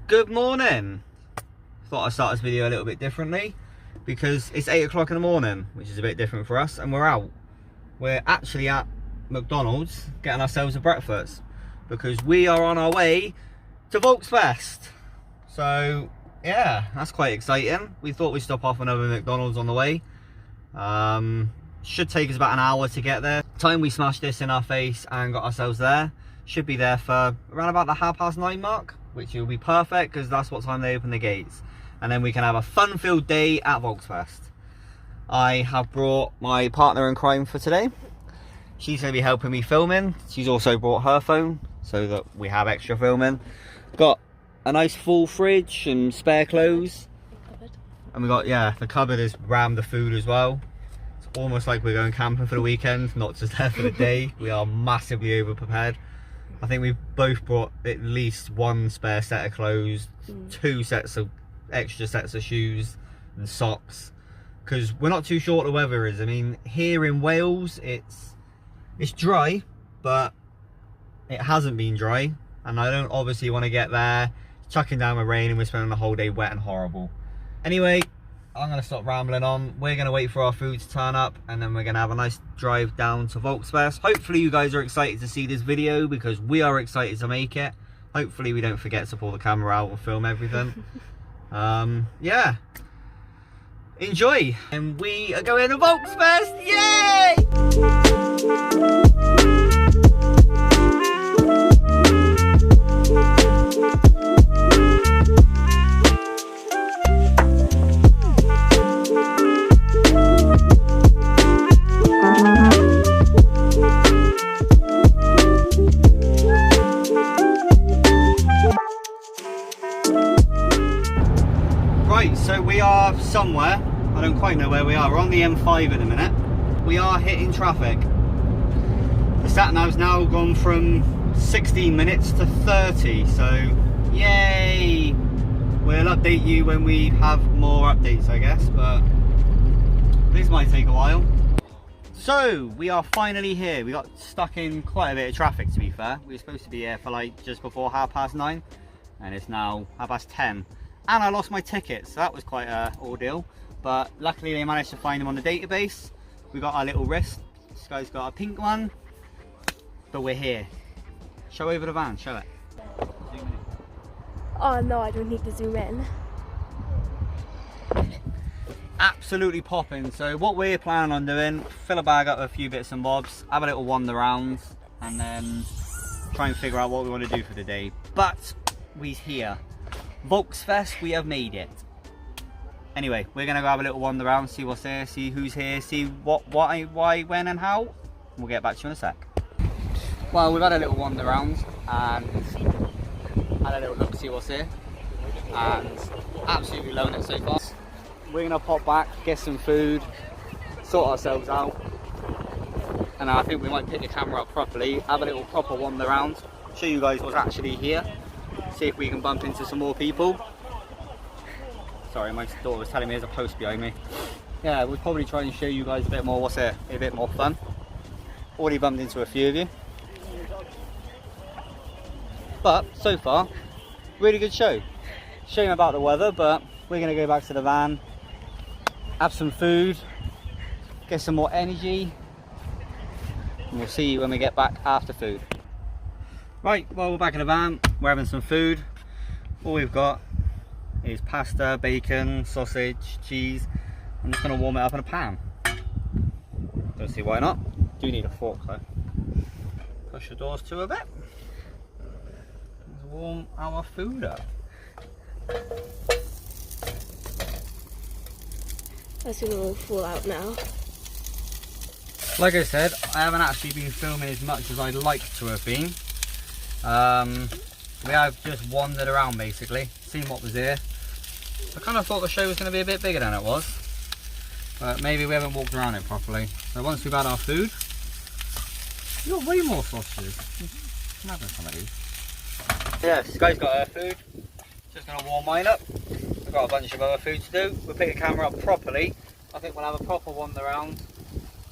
Good morning. Thought I'd start this video a little bit differently because it's 8 o'clock in the morning, which is a bit different for us, and we're out. We're actually at McDonald's getting ourselves a breakfast because we are on our way to Volksfest. So yeah, that's quite exciting. We thought we'd stop off another McDonald's on the way. Should take us about an hour to get there. Time we smashed this in our face and got ourselves there. Should be there for around about the 9:30 mark, which will be perfect because that's what time they open the gates. And then we can have a fun-filled day at Volksfest. I have brought my partner in crime for today. She's going to be helping me filming. She's also brought her phone so that we have extra filming. Got a nice full fridge and spare clothes. And we got, yeah, the cupboard is rammed the food as well. It's almost like we're going camping for the weekend, not just there for the day. We are massively over prepared. I think we've both brought at least one spare set of clothes, 2 sets of extra sets of shoes and socks, because we're not too sure what the weather is. I mean, here in Wales it's dry, but it hasn't been dry, and I don't obviously want to get there chucking down with rain and we're spending the whole day wet and horrible. Anyway, I'm going to stop rambling on. We're going to wait for our food to turn up, and then we're going to have a nice drive down to Volksfest. Hopefully you guys are excited to see this video because we are excited to make it. Hopefully we don't forget to pull the camera out and film everything. Yeah, enjoy. And we are going to Volksfest. Yay! Right, so we are somewhere. I don't quite know where we are. We're on the M5 in a minute. We are hitting traffic. The sat nav's now gone from 16 minutes to 30, so yay! We'll update you when we have more updates, I guess, but this might take a while. So we are finally here. We got stuck in quite a bit of traffic, to be fair. We were supposed to be here for like just before 9:30, and it's now 10:30. And I lost my tickets, so that was quite an ordeal. But luckily they managed to find them on the database. We got our little wrist. This guy's got a pink one. But we're here. Show over the van, show it. Zoom in. Oh no, I don't need to zoom in. Absolutely popping. So what we're planning on doing, fill a bag up with a few bits and bobs, have a little wander around, and then try and figure out what we want to do for the day. But we're here. Volksfest, we have made it. Anyway, we're gonna go have a little wander around, see what's there, see who's here, see what, why, when and how. We'll get back to you in a sec. Well, we've had a little wander around and had a little look, see what's here, and absolutely loving it so far. We're gonna pop back, get some food, sort ourselves out, and I think we might pick the camera up properly, have a little proper wander around, show you guys what's actually here. See if we can bump into some more people. Sorry, my daughter was telling me there's a post behind me. Yeah, we'll probably try and show you guys a bit more what's here, a bit more fun. Already bumped into a few of you. But so far, really good show. Shame about the weather, but we're gonna go back to the van, have some food, get some more energy, and we'll see you when we get back after food. Right, well, we're back in the van, we're having some food. All we've got is pasta, bacon, sausage, cheese. I'm just going to warm it up in a pan. Don't see why not. Do need a fork though. Push the doors to a bit. Let's warm our food up. That's gonna all fall out now. Like I said, I haven't actually been filming as much as I'd like to have been. We have just wandered around basically, seen what was here. I kind of thought the show was going to be a bit bigger than it was, but maybe we haven't walked around it properly. So once we've had our food, you've got way more sausages. I'm having some of these. Yeah, this guy's got her food. Just going to warm mine up. I've got a bunch of other food to do. We'll pick the camera up properly. I think we'll have a proper wander around,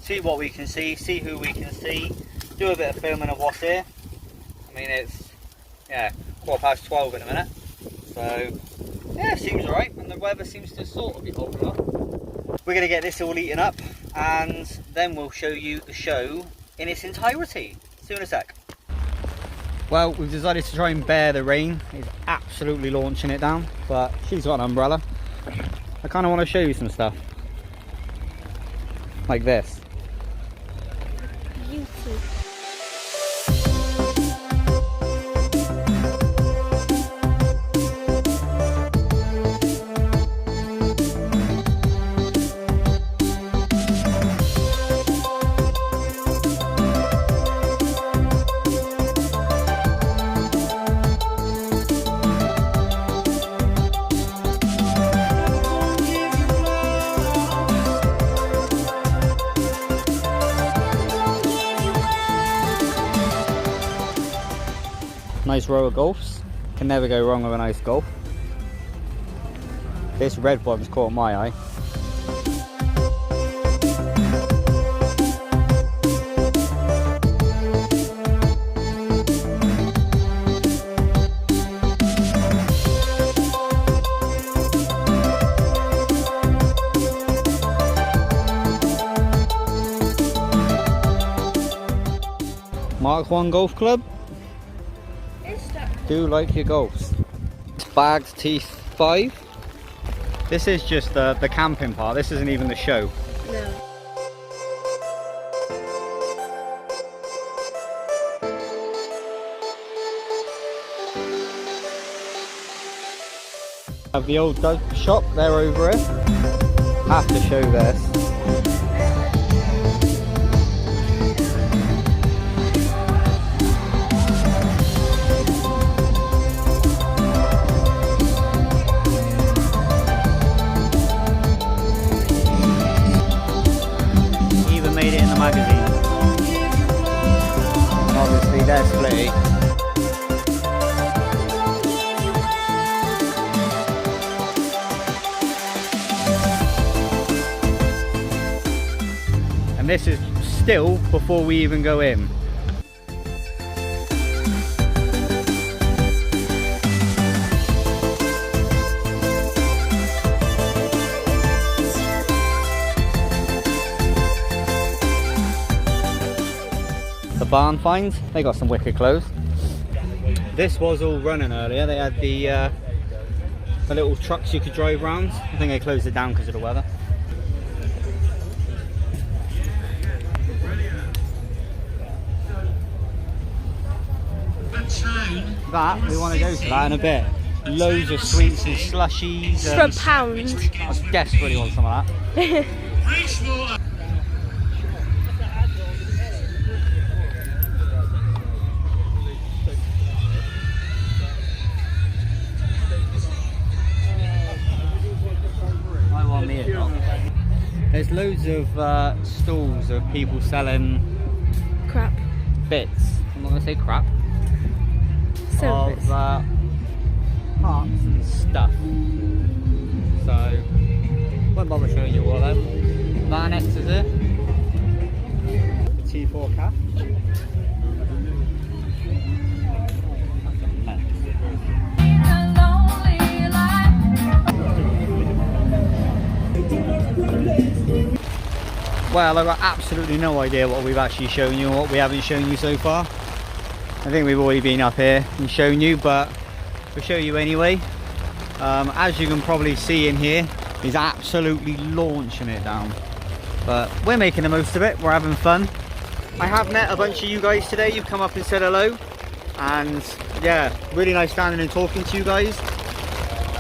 see what we can see who we can see, do a bit of filming of what's here. I mean, it's, yeah, 12:15 in a minute. So yeah, seems alright, and the weather seems to sort of be holding up. We're going to get this all eaten up, and then we'll show you the show in its entirety. See you in a sec. Well, we've decided to try and bear the rain. It's absolutely launching it down, but she's got an umbrella. I kind of want to show you some stuff. Like this. Beauty. Nice row of golfs. Can never go wrong with a nice golf. This red one's caught my eye. Mark 1 golf club. Do like your golfs. Bagged teeth 5. This is just the camping part. This isn't even the show. No. Have the old Doug shop there over here. Have to show this. Magazine. Obviously they're splitty. And this is still before we even go in. Barn finds, they got some wicked clothes. This was all running earlier. They had the little trucks you could drive around. I think they closed it down because of the weather. That, we want to go to that in a bit. Loads of sweets and slushies. For a pound. I desperately want some of that. There's loads of stalls of people selling Crap. bits. I'm not going to say crap. Service. Of parts and stuff. So, won't bother showing you all of them. Van X is it. T4 cap. Well, I've got absolutely no idea what we've actually shown you and what we haven't shown you so far. I think we've already been up here and shown you, but we'll show you anyway. As you can probably see in here, he's absolutely launching it down. But we're making the most of it, we're having fun. I have met a bunch of you guys today, you've come up and said hello. And yeah, really nice standing and talking to you guys.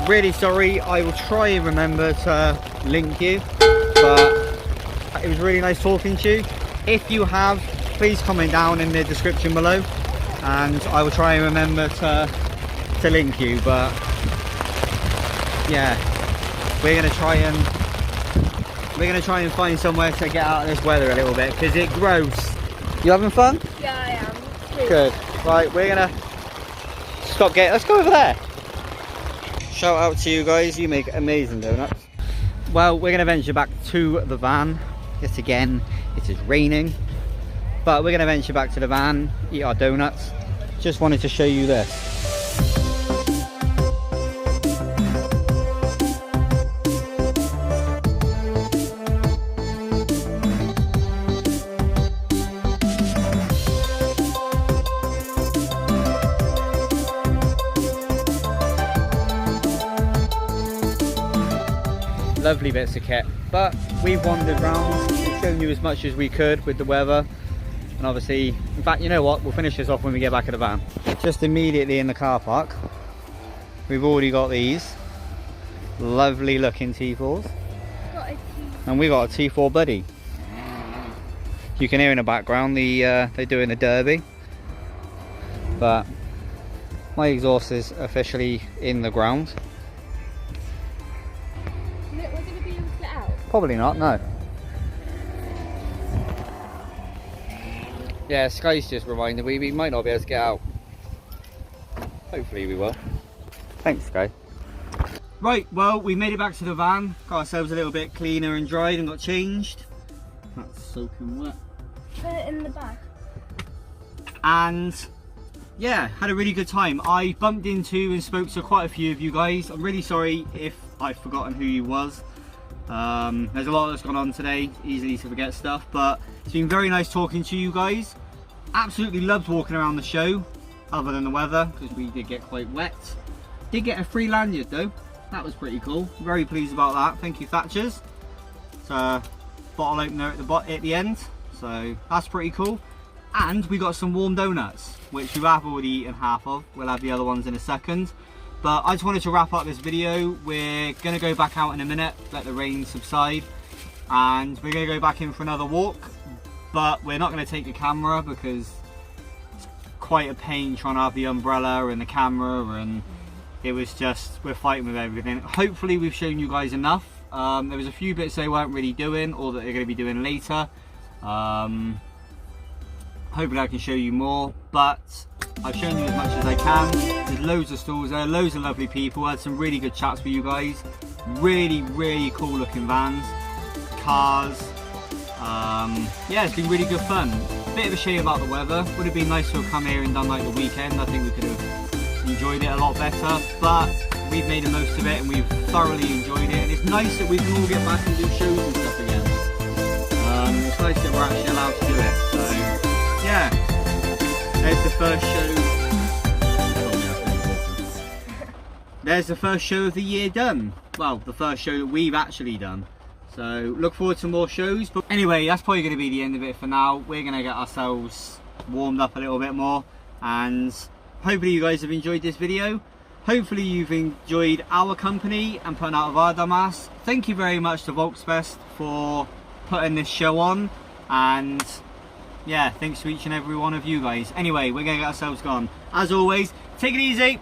Really sorry, I will try and remember to link you. But it was really nice talking to you. If you have, please comment down in the description below and I will try and remember to link you. But yeah, we're gonna try and find somewhere to get out of this weather a little bit because it's gross. You having fun? Yeah, I am. Good. Right, we're gonna stop getting, let's go over there. Shout out to you guys, you make amazing donuts. Well, we're gonna venture back to the van. Yet again, it is raining, but we're gonna venture back to the van, eat our donuts. Just wanted to show you this. lovely bits of kit. But we've wandered round, we've shown you as much as we could with the weather. And obviously, in fact, you know what, we'll finish this off when we get back in the van. Just immediately in the car park, we've already got these lovely looking T4s. And we got a T4 buddy. You can hear in the background they're doing the derby. But my exhaust is officially in the ground. We're going to be able to get out? Probably not, no. Yeah, Sky's just reminded me we might not be able to get out. Hopefully we will. Thanks, Sky. Right, well, we made it back to the van. Got ourselves a little bit cleaner and dried and got changed. That's soaking wet. Put it in the bag. And yeah, had a really good time. I bumped into and spoke to quite a few of you guys. I'm really sorry if I've forgotten who you was. There's a lot that's gone on today, easily to forget stuff, but it's been very nice talking to you guys. Absolutely loved walking around the show, other than the weather, because we did get quite wet. Did get a free lanyard though, that was pretty cool. Very pleased about that, thank you Thatchers. It's a bottle opener at the end, so that's pretty cool. And we got some warm donuts, which we have already eaten half of. We'll have the other ones in a second. But I just wanted to wrap up this video. We're going to go back out in a minute, let the rain subside. And we're going to go back in for another walk. But we're not going to take the camera because it's quite a pain trying to have the umbrella and the camera. And it was just, we're fighting with everything. Hopefully we've shown you guys enough. There was a few bits they weren't really doing or that they're going to be doing later. Hopefully I can show you more, but I've shown you as much as I can. There's loads of stalls there, loads of lovely people. I had some really good chats with you guys. Really, really cool looking vans, cars. Yeah, it's been really good fun. Bit of a shame about the weather. Would have been nice to have come here and done like the weekend. I think we could have enjoyed it a lot better, but we've made the most of it and we've thoroughly enjoyed it. And it's nice that we can all get back and do shows and stuff again. It's nice that we're actually allowed to do it. So yeah, there's the first show. There's the first show of the year done. Well, the first show that we've actually done. So look forward to more shows. But anyway, that's probably going to be the end of it for now. We're going to get ourselves warmed up a little bit more. And hopefully you guys have enjoyed this video. Hopefully you've enjoyed our company and putting out of our dumbass. Thank you very much to Volksfest for putting this show on. And yeah, thanks to each and every one of you guys. Anyway, we're going to get ourselves gone. As always, take it easy.